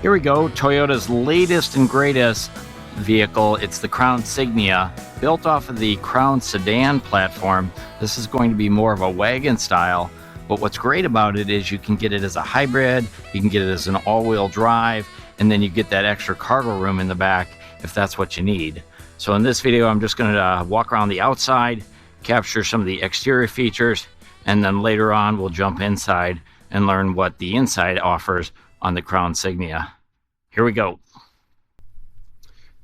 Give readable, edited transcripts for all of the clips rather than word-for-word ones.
Here we go, Toyota's latest and greatest vehicle. It's the Crown Signia, built off of the Crown sedan platform. This is going to be more of a wagon style, but what's great about it is you can get it as a hybrid, you can get it as an all-wheel drive, and then you get that extra cargo room in the back if that's what you need. So in this video, I'm just going to walk around the outside, capture some of the exterior features, and then later on we'll jump inside and learn what the inside offers on the Crown Signia. Here we go.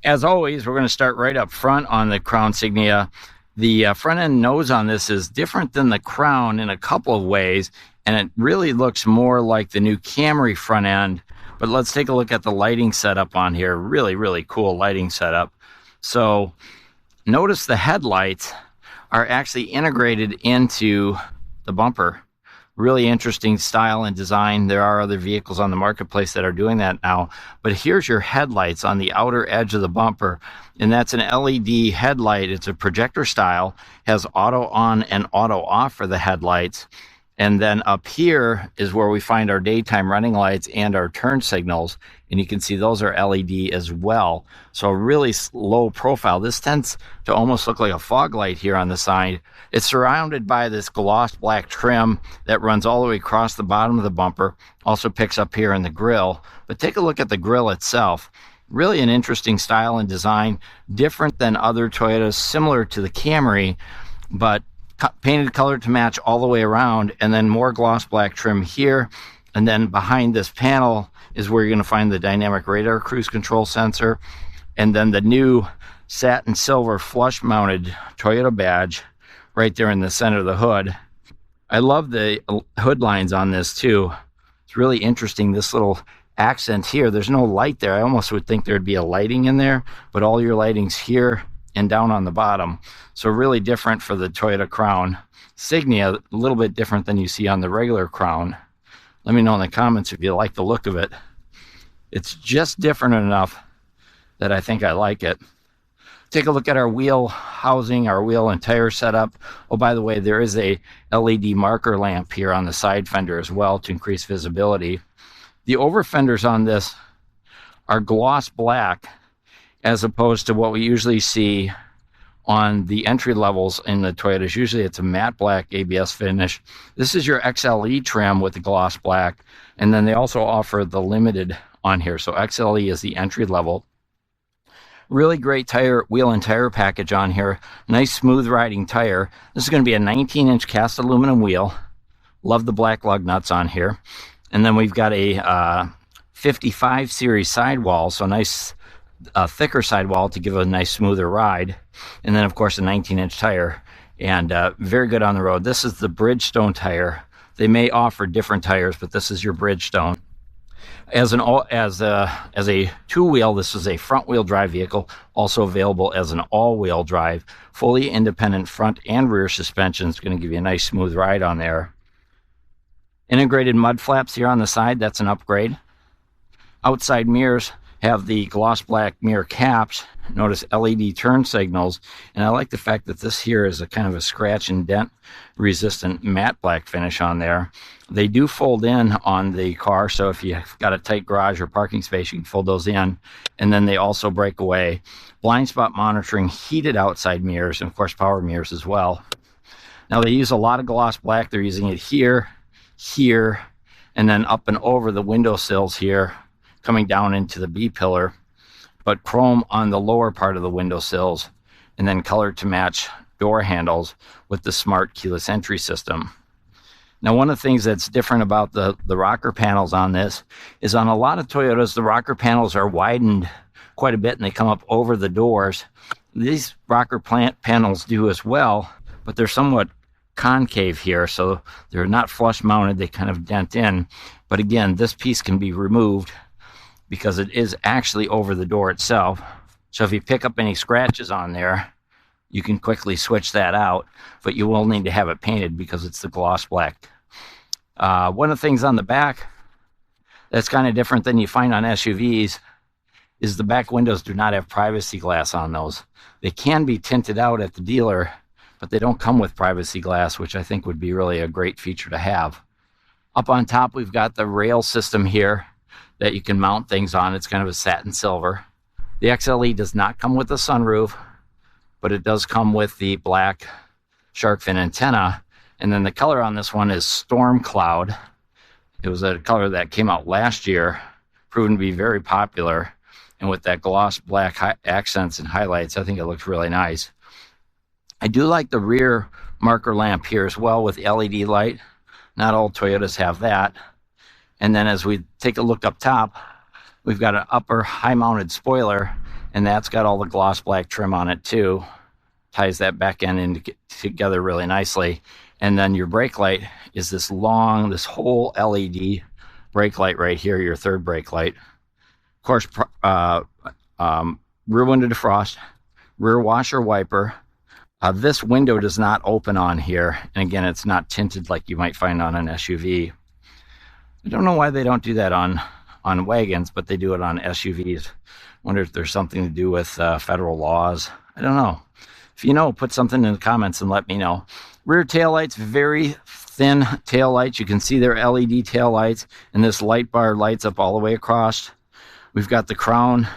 As always, we're going to start right up front on the Crown Signia. The front end nose on this is different than the Crown in a couple of ways, and it really looks more like the new Camry front end. But let's take a look at the lighting setup on here. Really cool lighting setup. So notice the headlights are actually integrated into the bumper. Really interesting style and design. There are other vehicles on the marketplace that are doing that now, but here's your headlights on the outer edge of the bumper, and that's an LED headlight. It's a projector style, has auto on and auto off for the headlights. And then up here is where we find our daytime running lights and our turn signals. And you can see those are LED as well. So really low profile. This tends to almost look like a fog light here on the side. It's surrounded by this gloss black trim that runs all the way across the bottom of the bumper. Also picks up here in the grille. But take a look at the grille itself. Really an interesting style and design. Different than other Toyotas, similar to the Camry, but painted color to match all the way around, and then more gloss black trim here. And then behind this panel is where you're going to find the dynamic radar cruise control sensor, and then the new satin silver flush mounted Toyota badge right there in the center of the hood. I love the hood lines on this too. It's really interesting, this little accent here. There's no light there. I almost would think there'd be a lighting in there, but all your lighting's here and down on the bottom. So really different for the Toyota Crown Signia, a little bit different than you see on the regular Crown. Let me know in the comments if you like the look of it. It's just different enough that I think I like it. Take a look at our wheel housing, our wheel and tire setup. Oh, by the way, there is a LED marker lamp here on the side fender as well to increase visibility. The over fenders on this are gloss black, as opposed to what we usually see on the entry levels in the Toyotas. Usually it's a matte black ABS finish. This is your XLE trim with the gloss black, and then they also offer the limited on here. So XLE is the entry level. Really great tire, wheel and tire package on here. Nice smooth riding tire. This is going to be a 19-inch cast aluminum wheel. Love the black lug nuts on here. And then we've got a 55 series sidewall, so nice thicker sidewall to give a nice smoother ride. And then of course a 19-inch tire, and very good on the road. This is the Bridgestone tire. They may offer different tires, but this is your Bridgestone. As a two-wheel, this is a front-wheel drive vehicle, also available as an all-wheel drive. Fully independent front and rear suspension is going to give you a nice smooth ride on there. Integrated mud flaps here on the side, that's an upgrade. Outside mirrors have the gloss black mirror caps. Notice LED turn signals, and I like the fact that this here is a kind of a scratch and dent resistant matte black finish on there. They do fold in on the car, so if you've got a tight garage or parking space, you can fold those in, and then they also break away. Blind spot monitoring, heated outside mirrors, and of course power mirrors as well. Now they use a lot of gloss black. They're using it here, and then up and over the window sills here, coming down into the B-pillar, but chrome on the lower part of the window sills, and then color to match door handles with the smart keyless entry system. Now, one of the things that's different about the rocker panels on this is on a lot of Toyotas, the rocker panels are widened quite a bit and they come up over the doors. These rocker panels do as well, but they're somewhat concave here, so they're not flush mounted, they kind of dent in. But again, this piece can be removed because it is actually over the door itself. So if you pick up any scratches on there, you can quickly switch that out, but you will need to have it painted because it's the gloss black. One of the things on the back that's kind of different than you find on SUVs is the back windows do not have privacy glass on those. They can be tinted out at the dealer, but they don't come with privacy glass, which I think would be really a great feature to have. Up on top, we've got the rail system here that you can mount things on. It's kind of a satin silver. The XLE does not come with a sunroof, but it does come with the black shark fin antenna. And then the color on this one is Storm Cloud. It was a color that came out last year, proven to be very popular. And with that gloss black accents and highlights, I think it looks really nice. I do like the rear marker lamp here as well with LED light. Not all Toyotas have that. And then as we take a look up top, we've got an upper high-mounted spoiler, and that's got all the gloss black trim on it too. Ties that back end in together really nicely. And then your brake light is this whole LED brake light right here, your third brake light. Of course, rear window defrost, rear washer wiper. This window does not open on here. And again, it's not tinted like you might find on an SUV. I don't know why they don't do that on wagons, but they do it on SUVs. Wonder if there's something to do with federal laws. I don't know. If you know, put something in the comments and let me know. Rear taillights, very thin taillights. You can see their LED taillights, and this light bar lights up all the way across. We've got the Crown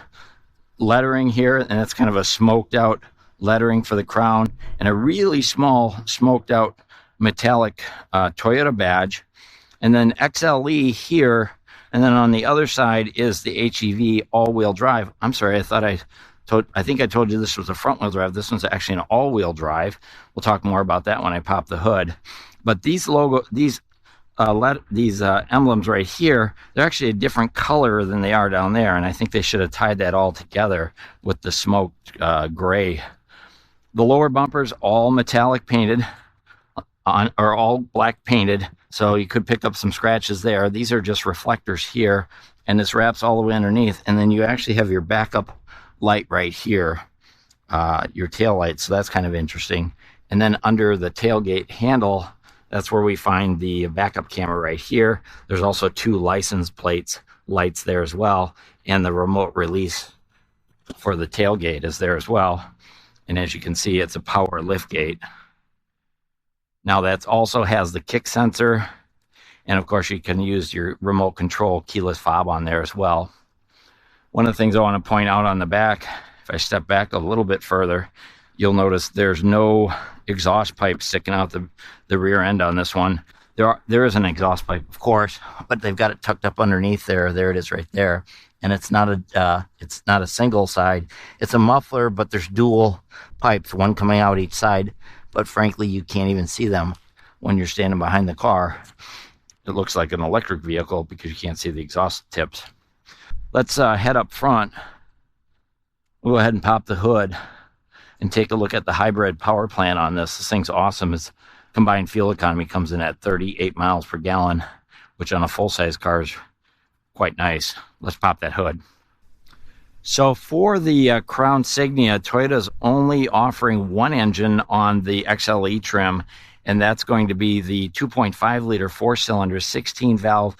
lettering here, and it's kind of a smoked out lettering for the Crown, and a really small smoked out metallic Toyota badge. And then XLE here, and then on the other side is the HEV all-wheel drive. I'm sorry, I think I told you this was a front-wheel drive. This one's actually an all-wheel drive. We'll talk more about that when I pop the hood. But these emblems right here, they're actually a different color than they are down there, and I think they should have tied that all together with the smoked gray. The lower bumpers all metallic painted, or all black painted, so you could pick up some scratches there. These are just reflectors here, and this wraps all the way underneath, and then you actually have your backup light right here, your tail light, so that's kind of interesting. And then under the tailgate handle, that's where we find the backup camera right here. There's also 2 license plates lights there as well, and the remote release for the tailgate is there as well. And as you can see, it's a power lift gate. Now that also has the kick sensor, and of course you can use your remote control keyless fob on there as well. One of the things I want to point out on the back, if I step back a little bit further, you'll notice there's no exhaust pipe sticking out the rear end on this one. There is an exhaust pipe, of course, but they've got it tucked up underneath there. There it is right there. And it's not a single side. It's a muffler, but there's dual pipes, one coming out each side. But frankly, you can't even see them when you're standing behind the car. It looks like an electric vehicle because you can't see the exhaust tips. Let's head up front. We'll go ahead and pop the hood and take a look at the hybrid power plant on this. This thing's awesome. Its combined fuel economy comes in at 38 miles per gallon, which on a full-size car is quite nice. Let's pop that hood. So for the Crown Signia, Toyota's only offering one engine on the XLE trim, and that's going to be the 2.5 liter 4-cylinder 16-valve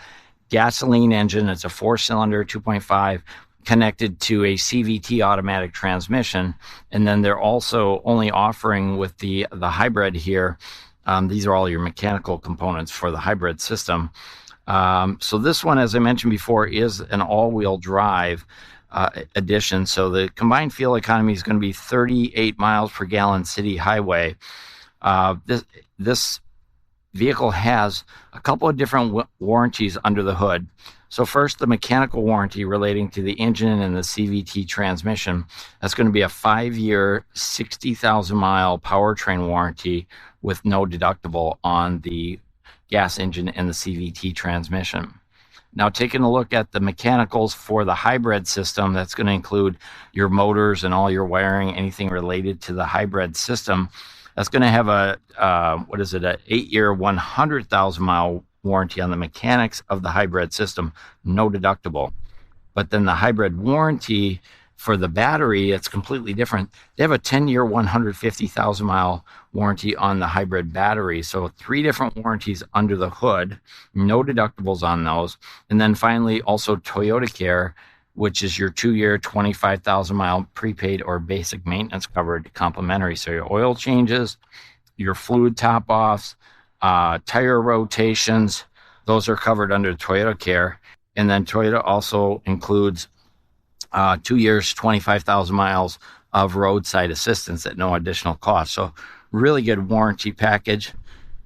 gasoline engine. It's a 4-cylinder 2.5 connected to a CVT automatic transmission. And then they're also only offering with the hybrid here. These are all your mechanical components for the hybrid system. So this one, as I mentioned before, is an all-wheel drive edition. So the combined fuel economy is going to be 38 miles per gallon city highway. This vehicle has a couple of different warranties under the hood. So first, the mechanical warranty relating to the engine and the CVT transmission. That's going to be a 5-year, 60,000 mile powertrain warranty with no deductible on the gas engine and the CVT transmission. Now, taking a look at the mechanicals for the hybrid system, that's going to include your motors and all your wiring, anything related to the hybrid system. That's going to have a, an 8-year, 100,000 mile warranty on the mechanics of the hybrid system, no deductible. But then the hybrid warranty for the battery, it's completely different. They have a 10-year, 150,000 mile warranty on the hybrid battery. So 3 different warranties under the hood, no deductibles on those. And then finally, also ToyotaCare, which is your 2-year, 25,000 mile prepaid or basic maintenance covered complimentary. So your oil changes, your fluid top offs, tire rotations, those are covered under ToyotaCare. And then Toyota also includes 2 years, 25,000 miles of roadside assistance at no additional cost. So really good warranty package.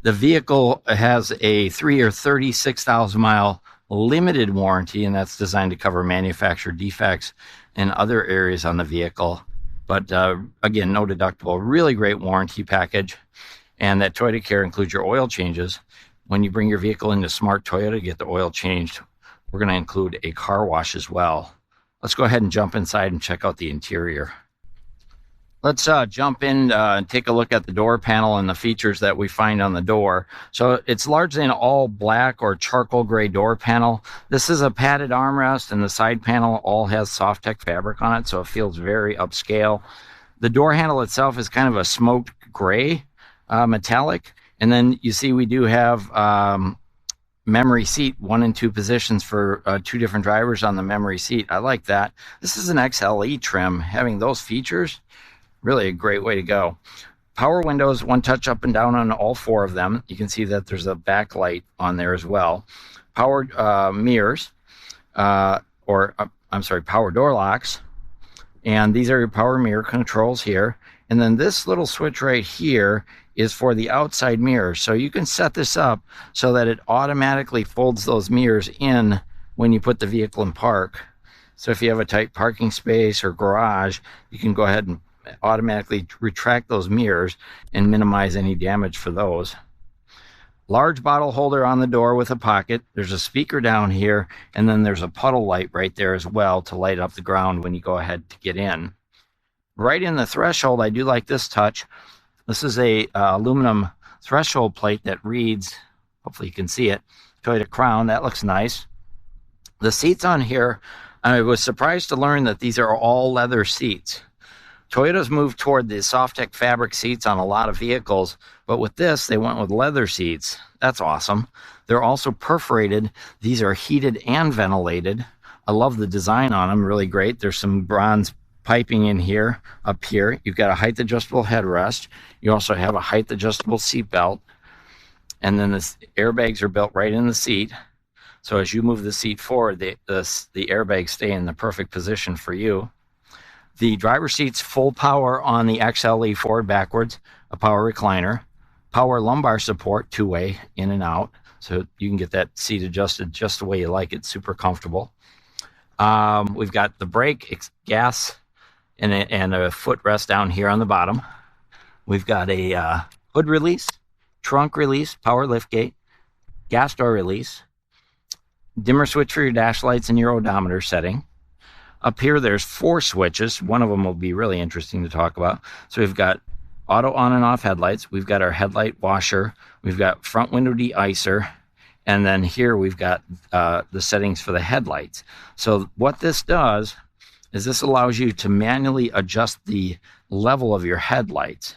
The vehicle has a 3-year, 36,000 mile limited warranty, and that's designed to cover manufacturer defects and other areas on the vehicle. But again, no deductible. Really great warranty package. And that ToyotaCare includes your oil changes. When you bring your vehicle into Smart Toyota to get the oil changed, we're going to include a car wash as well. Let's go ahead and jump inside and check out the interior. Let's jump in and take a look at the door panel and the features that we find on the door. So it's largely an all black or charcoal gray door panel. This is a padded armrest, and the side panel all has Soft-Tech fabric on it, so it feels very upscale. The door handle itself is kind of a smoked gray metallic, and then you see we do have memory seat 1 and 2 positions for 2 different drivers on the memory seat. I like that. This is an XLE trim. Having those features, really a great way to go. Power windows, 1 touch up and down on all 4 of them. You can see that there's a backlight on there as well. Powered mirrors, power door locks. And these are your power mirror controls here. And then this little switch right here is for the outside mirrors. So you can set this up so that it automatically folds those mirrors in when you put the vehicle in park. So if you have a tight parking space or garage, you can go ahead and automatically retract those mirrors and minimize any damage for those. Large bottle holder on the door with a pocket. There's a speaker down here, and then there's a puddle light right there as well to light up the ground when you go ahead to get in. Right in the threshold, I do like this touch. This is a aluminum threshold plate that reads, hopefully you can see it, Toyota Crown. That looks nice. The seats on here, I was surprised to learn that these are all leather seats. Toyota's moved toward the Soft-Tech fabric seats on a lot of vehicles, but with this, they went with leather seats. That's awesome. They're also perforated. These are heated and ventilated. I love the design on them, really great. There's some bronze piping in here, up here. You've got a height adjustable headrest. You also have a height adjustable seat belt. And then the airbags are built right in the seat. So as you move the seat forward, the airbags stay in the perfect position for you. The driver's seat's full power on the XLE forward backwards, a power recliner, power lumbar support, 2-way in and out. So you can get that seat adjusted just the way you like it, super comfortable. We've got the brake, gas, and a footrest down here on the bottom. We've got a hood release, trunk release, power liftgate, gas door release, dimmer switch for your dash lights and your odometer setting. Up here, there's 4 switches. One of them will be really interesting to talk about. So we've got auto on and off headlights. We've got our headlight washer. We've got front window de-icer. And then here we've got the settings for the headlights. So what this does is this allows you to manually adjust the level of your headlights.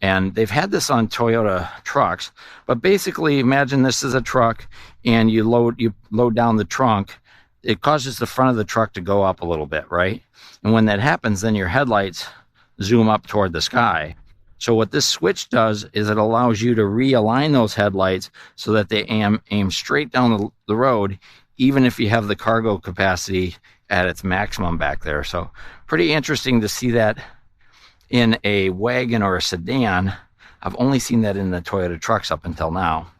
And they've had this on Toyota trucks, but basically imagine this is a truck and you load down the trunk. It causes the front of the truck to go up a little bit, right? And when that happens, then your headlights zoom up toward the sky. So what this switch does is it allows you to realign those headlights so that they aim straight down the road, even if you have the cargo capacity at its maximum back there. So pretty interesting to see that in a wagon or a sedan. I've only seen that in the Toyota trucks up until now.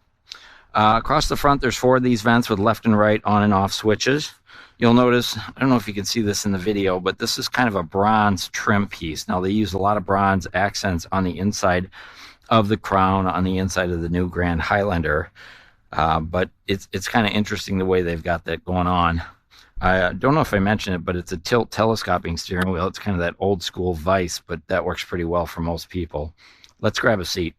Across the front, there's 4 of these vents with left and right on and off switches. You'll notice, I don't know if you can see this in the video, but this is kind of a bronze trim piece. Now, they use a lot of bronze accents on the inside of the Crown, on the inside of the new Grand Highlander. But it's kind of interesting the way they've got that going on. I don't know if I mentioned it, but it's a tilt telescoping steering wheel. It's kind of that old school vice, but that works pretty well for most people. Let's grab a seat.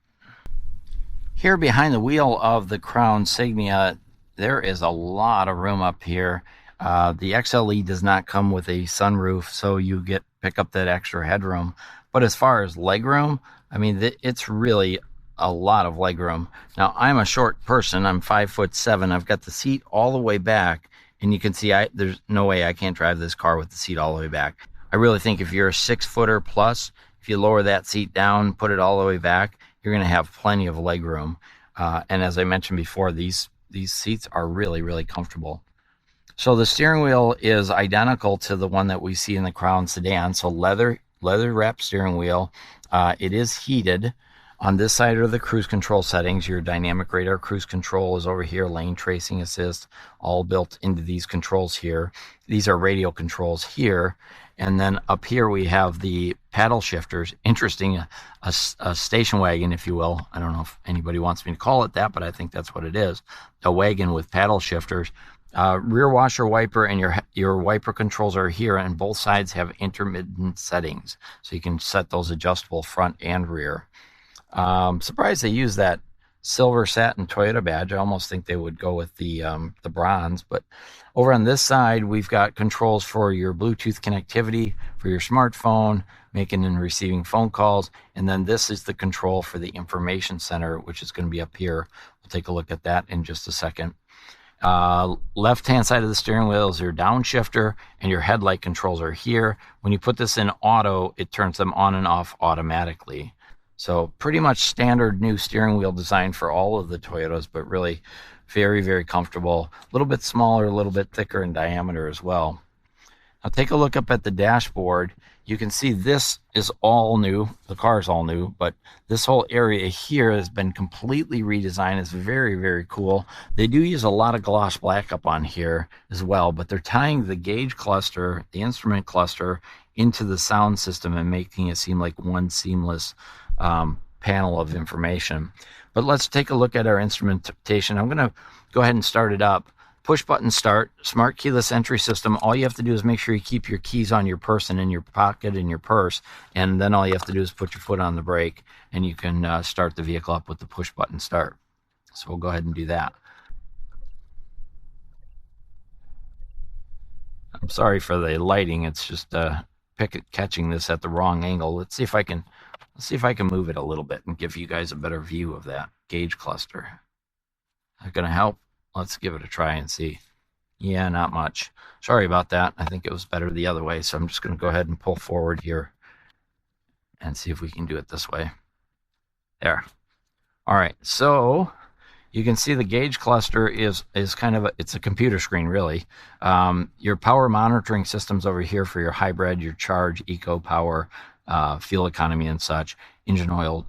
Here behind the wheel of the Crown Signia, there is a lot of room up here. The XLE does not come with a sunroof, so you pick up that extra headroom. But as far as legroom, I mean, it's really a lot of legroom. Now, I'm a short person. I'm 5'7". I've got the seat all the way back, and you can see there's no way I can't drive this car with the seat all the way back. I really think if you're a 6-footer plus, if you lower that seat down, put it all the way back, you're going to have plenty of leg room. And as I mentioned before, these seats are really, really comfortable. So the steering wheel is identical to the one that we see in the Crown sedan. So leather wrapped steering wheel. It is heated. On this side are the cruise control settings. Your dynamic radar cruise control is over here. Lane tracing assist, all built into these controls here. These are radio controls here. And then up here we have the paddle shifters. Interesting, a station wagon, if you will. I don't know if anybody wants me to call it that, but I think that's what it is. A wagon with paddle shifters. Rear washer wiper and your wiper controls are here, and both sides have intermittent settings. So you can set those adjustable front and rear. Surprised they use that silver satin Toyota badge. I almost think they would go with the bronze. But over on this side, we've got controls for your Bluetooth connectivity, for your smartphone, making and receiving phone calls. And then this is the control for the information center, which is going to be up here. We'll take a look at that in just a second. Left-hand side of the steering wheel is your downshifter, and your headlight controls are here. When you put this in auto, it turns them on and off automatically. So pretty much standard new steering wheel design for all of the Toyotas, but really very, very comfortable. A little bit smaller, a little bit thicker in diameter as well. Now take a look up at the dashboard. You can see this is all new. The car is all new, but this whole area here has been completely redesigned. It's very, very cool. They do use a lot of gloss black up on here as well, but they're tying the gauge cluster, the instrument cluster, into the sound system and making it seem like one seamless panel of information. But let's take a look at our instrumentation. I'm going to go ahead and start it up. Push button start, smart keyless entry system. All you have to do is make sure you keep your keys on your person, in your pocket, in your purse, and then all you have to do is put your foot on the brake, and you can start the vehicle up with the push button start. So we'll go ahead and do that. I'm sorry for the lighting. It's just catching this at the wrong angle. Let's see if I can move it a little bit and give you guys a better view of that gauge cluster. Is that going to help? Let's give it a try and see. Yeah, not much. Sorry about that. I think it was better the other way, so I'm just going to go ahead and pull forward here and see if we can do it this way. There. All right, so you can see the gauge cluster is kind of it's a computer screen, really. Your power monitoring system's over here for your hybrid, your charge, eco power, fuel economy and such, engine oil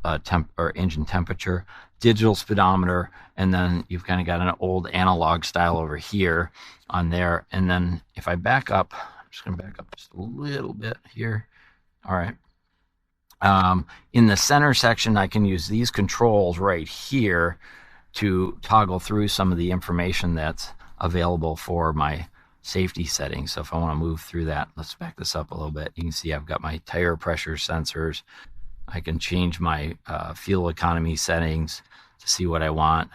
engine temperature, digital speedometer, and then you've kind of got an old analog style over here on there. And then if I back up, I'm just going to back up just a little bit here. All right. In the center section, I can use these controls right here to toggle through some of the information that's available for my safety settings. So if I want to move through that, let's back this up a little bit. You can see I've got my tire pressure sensors. I can change my fuel economy settings to see what I want.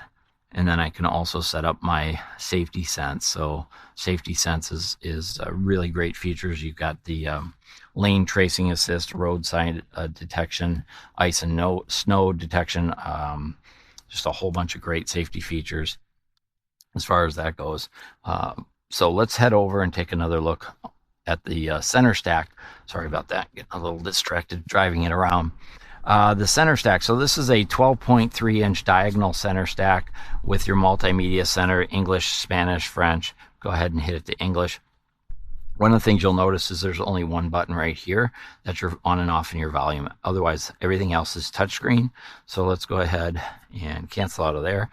And then I can also set up my safety sense. So safety sense is really great features. You've got the lane tracing assist, roadside detection, ice and snow detection, just a whole bunch of great safety features as far as that goes. So let's head over and take another look at the center stack. Sorry about that, getting a little distracted driving it around. The center stack. So this is a 12.3-inch diagonal center stack with your multimedia center, English, Spanish, French. Go ahead and hit it to English. One of the things you'll notice is there's only one button right here that you're on and off in your volume. Otherwise, everything else is touchscreen. So let's go ahead and cancel out of there.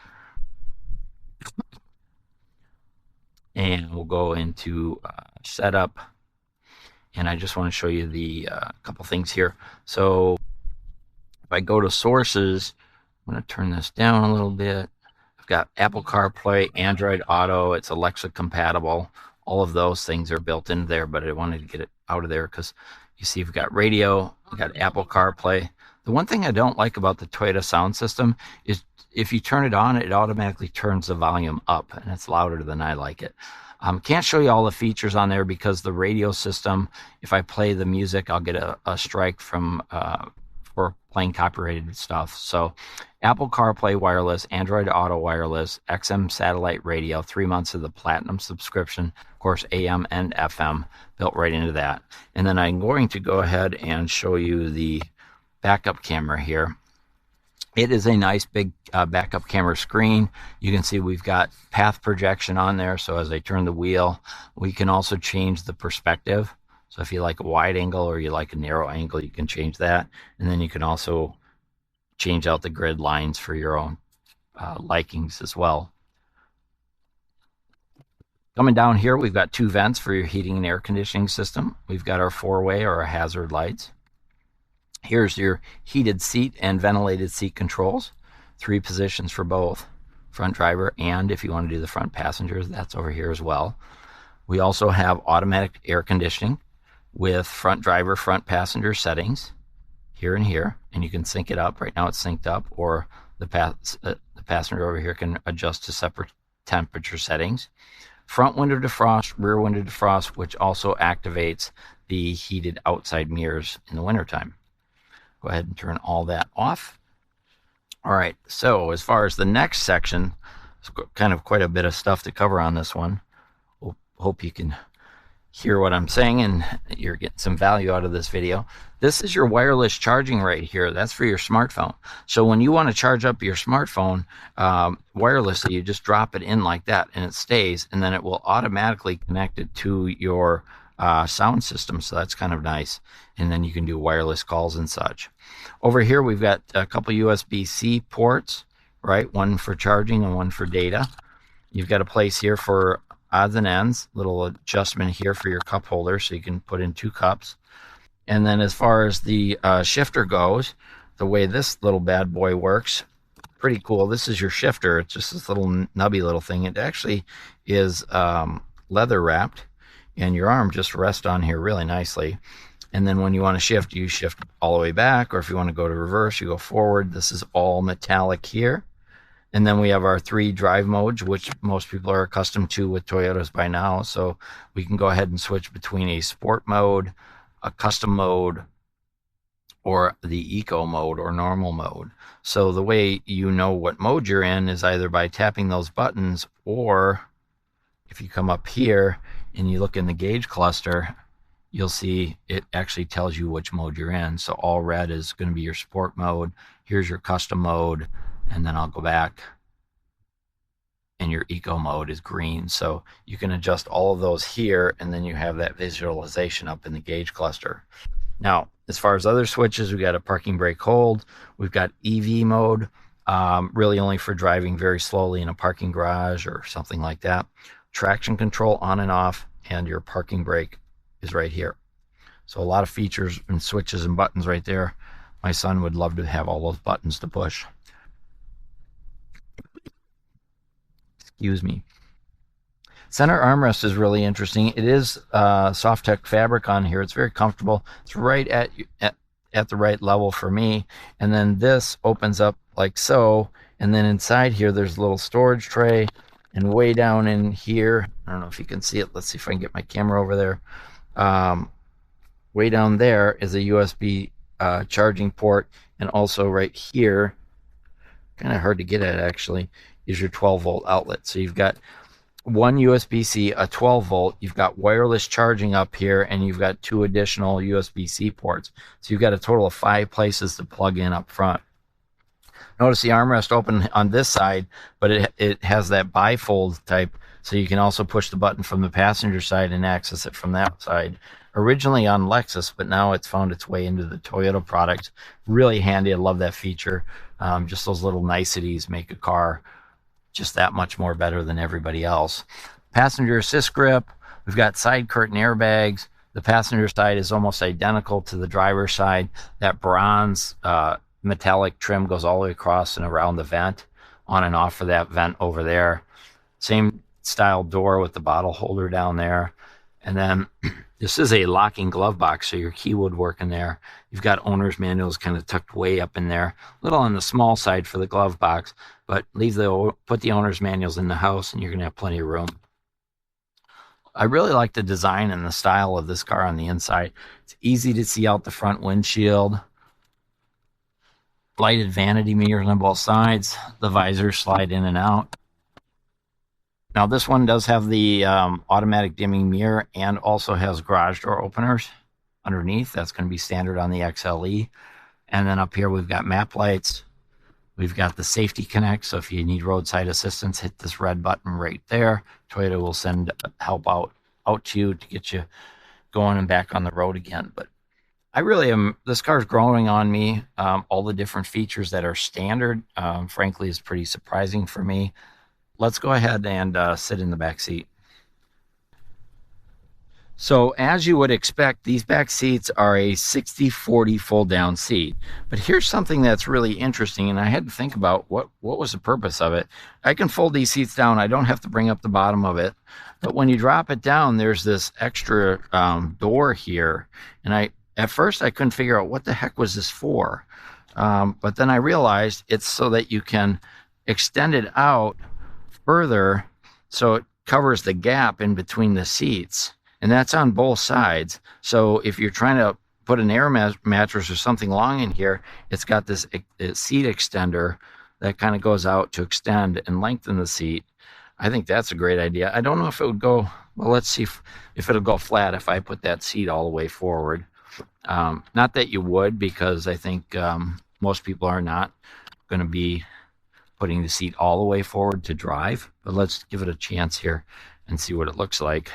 And we'll go into setup. And I just want to show you the couple things here. So if I go to sources, I'm going to turn this down a little bit. I've got Apple CarPlay, Android Auto. It's Alexa compatible. All of those things are built in there, but I wanted to get it out of there because you see we've got radio, we've got Apple CarPlay. The one thing I don't like about the Toyota sound system is if you turn it on, it automatically turns the volume up, and it's louder than I like it. Can't show you all the features on there because the radio system, if I play the music, I'll get a strike from for playing copyrighted stuff. So Apple CarPlay wireless, Android Auto wireless, XM satellite radio, 3 months of the Platinum subscription, of course AM and FM built right into that. And then I'm going to go ahead and show you the backup camera here. It is a nice big backup camera screen. You can see we've got path projection on there, so as I turn the wheel, we can also change the perspective. So if you like a wide angle or you like a narrow angle, you can change that. And then you can also change out the grid lines for your own likings as well. Coming down here, we've got 2 vents for your heating and air conditioning system. We've got our 4-way or our hazard lights. Here's your heated seat and ventilated seat controls. 3 positions for both front driver, and if you want to do the front passengers, that's over here as well. We also have automatic air conditioning with front driver, front passenger settings here and here, and you can sync it up. Right now it's synced up, or the passenger over here can adjust to separate temperature settings. Front window defrost, rear window defrost, which also activates the heated outside mirrors in the wintertime. Go ahead and turn all that off. All right, so as far as the next section, it's kind of quite a bit of stuff to cover on this one. Hope you can hear what I'm saying and you're getting some value out of this video. This is your wireless charging right here. That's for your smartphone. So when you want to charge up your smartphone wirelessly, you just drop it in like that and it stays, and then it will automatically connect it to your sound system. So that's kind of nice. And then you can do wireless calls and such. Over here, we've got a couple USB-C ports, right? One for charging and one for data. You've got a place here for odds and ends, little adjustment here for your cup holder, so you can put in 2 cups. And then as far as the shifter goes, the way this little bad boy works, pretty cool. This is your shifter. It's just this little nubby little thing. It actually is leather wrapped, and your arm just rests on here really nicely. And then when you want to shift, you shift all the way back, or if you want to go to reverse, you go forward. This is all metallic here. And then we have our 3 drive modes, which most people are accustomed to with Toyotas by now. So we can go ahead and switch between a sport mode, a custom mode, or the eco mode or normal mode. So the way you know what mode you're in is either by tapping those buttons, or if you come up here and you look in the gauge cluster, you'll see it actually tells you which mode you're in. So all red is going to be your sport mode. Here's your custom mode. And then I'll go back, and your eco mode is green. So you can adjust all of those here, and then you have that visualization up in the gauge cluster. Now, as far as other switches, we've got a parking brake hold. We've got EV mode, really only for driving very slowly in a parking garage or something like that. Traction control on and off, and your parking brake is right here. So a lot of features and switches and buttons right there. My son would love to have all those buttons to push. Excuse me. Center armrest is really interesting. It is soft tech fabric on here. It's very comfortable. It's right at the right level for me. And then this opens up like so. And then inside here, there's a little storage tray. And way down in here, I don't know if you can see it. Let's see if I can get my camera over there. Way down there is a USB charging port. And also right here, kind of hard to get at actually, is your 12-volt outlet. So you've got one USB-C, a 12-volt, you've got wireless charging up here, and you've got 2 additional USB-C ports. So you've got a total of 5 places to plug in up front. Notice the armrest open on this side, but it has that bifold type, so you can also push the button from the passenger side and access it from that side. Originally on Lexus, but now it's found its way into the Toyota product. Really handy. I love that feature. Just those little niceties make a car just that much more better than everybody else. Passenger assist grip. We've got side curtain airbags. The passenger side is almost identical to the driver's side. That bronze metallic trim goes all the way across and around the vent, on and off for that vent over there. Same style door with the bottle holder down there. And then this is a locking glove box, so your key would work in there. You've got owner's manuals kind of tucked way up in there, a little on the small side for the glove box, but put the owner's manuals in the house and you're going to have plenty of room. I really like the design and the style of this car on the inside. It's easy to see out the front windshield. Lighted vanity mirrors on both sides. The visors slide in and out. Now this one does have the automatic dimming mirror and also has garage door openers underneath. That's going to be standard on the XLE. And then up here we've got map lights. We've got the safety connect, so if you need roadside assistance, hit this red button right there. Toyota will send help out to you to get you going and back on the road again. But I really am, this car's growing on me. All the different features that are standard, frankly, is pretty surprising for me. Let's go ahead and sit in the back seat. So as you would expect, these back seats are a 60/40 fold down seat. But here's something that's really interesting, and I had to think about what was the purpose of it. I can fold these seats down. I don't have to bring up the bottom of it. But when you drop it down, there's this extra door here. And at first I couldn't figure out what the heck was this for. But then I realized it's so that you can extend it out further so it covers the gap in between the seats. And that's on both sides. So if you're trying to put an air mattress or something long in here, it's got this seat extender that kind of goes out to extend and lengthen the seat. I think that's a great idea. I don't know if it would go, well, let's see if it'll go flat if I put that seat all the way forward. Not that you would, because I think most people are not going to be putting the seat all the way forward to drive. But let's give it a chance here and see what it looks like.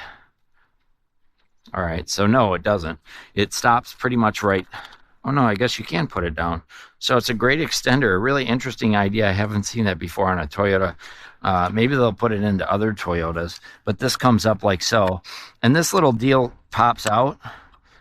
All right, so no, it doesn't. It stops pretty much right. Oh no, I guess you can put it down. So it's a great extender, a really interesting idea. I haven't seen that before on a Toyota. Maybe they'll put it into other Toyotas, but this comes up like so. And this little deal pops out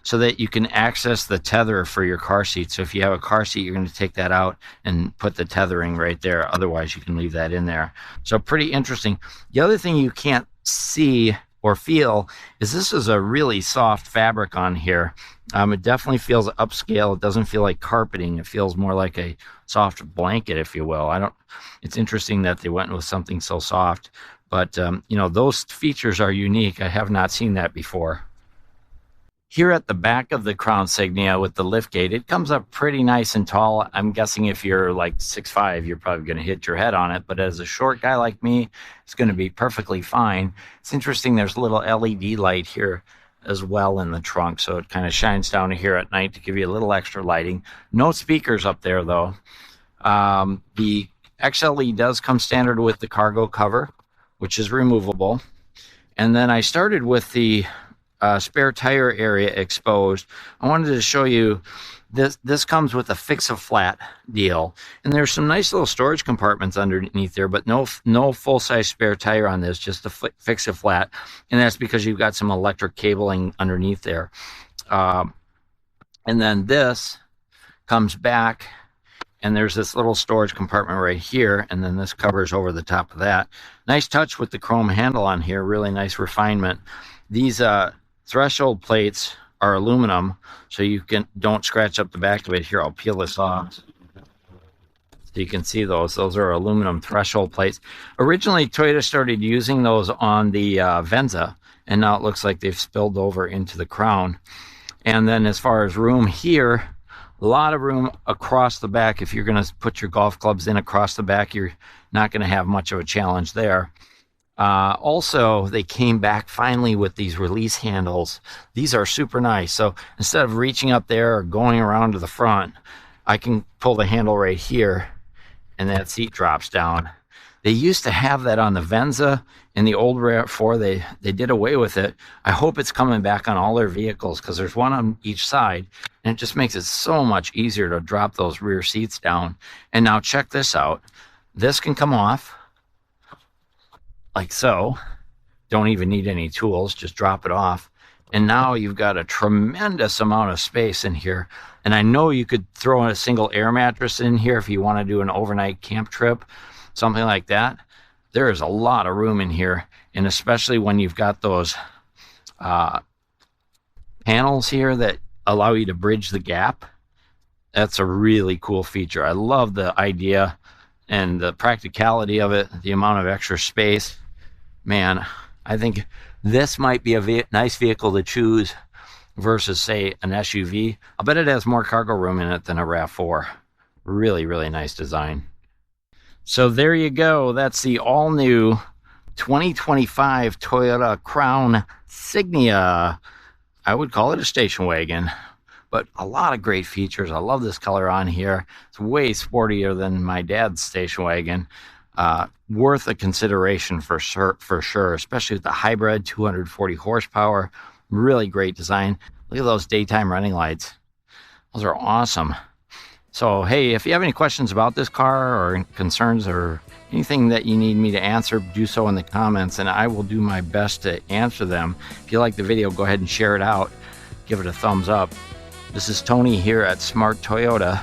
so that you can access the tether for your car seat. So if you have a car seat, you're going to take that out and put the tethering right there. Otherwise, you can leave that in there. So pretty interesting. The other thing you can't see or feel is this is a really soft fabric on here. It definitely feels upscale. It doesn't feel like carpeting. It feels more like a soft blanket, if you will. It's interesting that they went with something so soft, but you know, those features are unique. I have not seen that before. Here at the back of the Crown Signia with the liftgate, it comes up pretty nice and tall. I'm guessing if you're like 6'5", you're probably going to hit your head on it. But as a short guy like me, it's going to be perfectly fine. It's interesting, there's a little LED light here as well in the trunk. So it kind of shines down here at night to give you a little extra lighting. No speakers up there, though. The XLE does come standard with the cargo cover, which is removable. And then I started with the spare tire area exposed. I wanted to show you this comes with a fix-a-flat deal, and there's some nice little storage compartments underneath there, but no full-size spare tire on this, just a fix-a-flat, and that's because you've got some electric cabling underneath there. And then this comes back, and there's this little storage compartment right here, and then this covers over the top of that. Nice touch with the chrome handle on here, really nice refinement. These threshold plates are aluminum, so you don't scratch up the back of it. Here, I'll peel this off so you can see those. Those are aluminum threshold plates. Originally, Toyota started using those on the Venza, and now it looks like they've spilled over into the Crown. And then as far as room here, a lot of room across the back. If you're going to put your golf clubs in across the back, you're not going to have much of a challenge there. Also, they came back finally with these release handles. These are super nice. So instead of reaching up there or going around to the front, I can pull the handle right here and that seat drops down. They used to have that on the Venza. In the old RAV4, they did away with it. I hope it's coming back on all their vehicles because there's one on each side, and it just makes it so much easier to drop those rear seats down. And now check this out. This can come off like so. Don't even need any tools, just drop it off. And now you've got a tremendous amount of space in here. And I know you could throw in a single air mattress in here if you want to do an overnight camp trip, something like that. There is a lot of room in here, and especially when you've got those panels here that allow you to bridge the gap. That's a really cool feature. I love the idea and the practicality of it, the amount of extra space. Man, I think this might be a nice vehicle to choose versus, say, an SUV. I bet it has more cargo room in it than a RAV4. Really, really nice design. So there you go. That's the all-new 2025 Toyota Crown Signia. I would call it a station wagon, but a lot of great features. I love this color on here. It's way sportier than my dad's station wagon. Worth a consideration for sure, especially with the hybrid, 240 horsepower. Really great design. Look at those daytime running lights. Those are awesome. So, hey, if you have any questions about this car or concerns or anything that you need me to answer, do so in the comments, and I will do my best to answer them. If you like the video, go ahead and share it out. Give it a thumbs up. This is Tony here at Smart Toyota.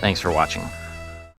Thanks for watching.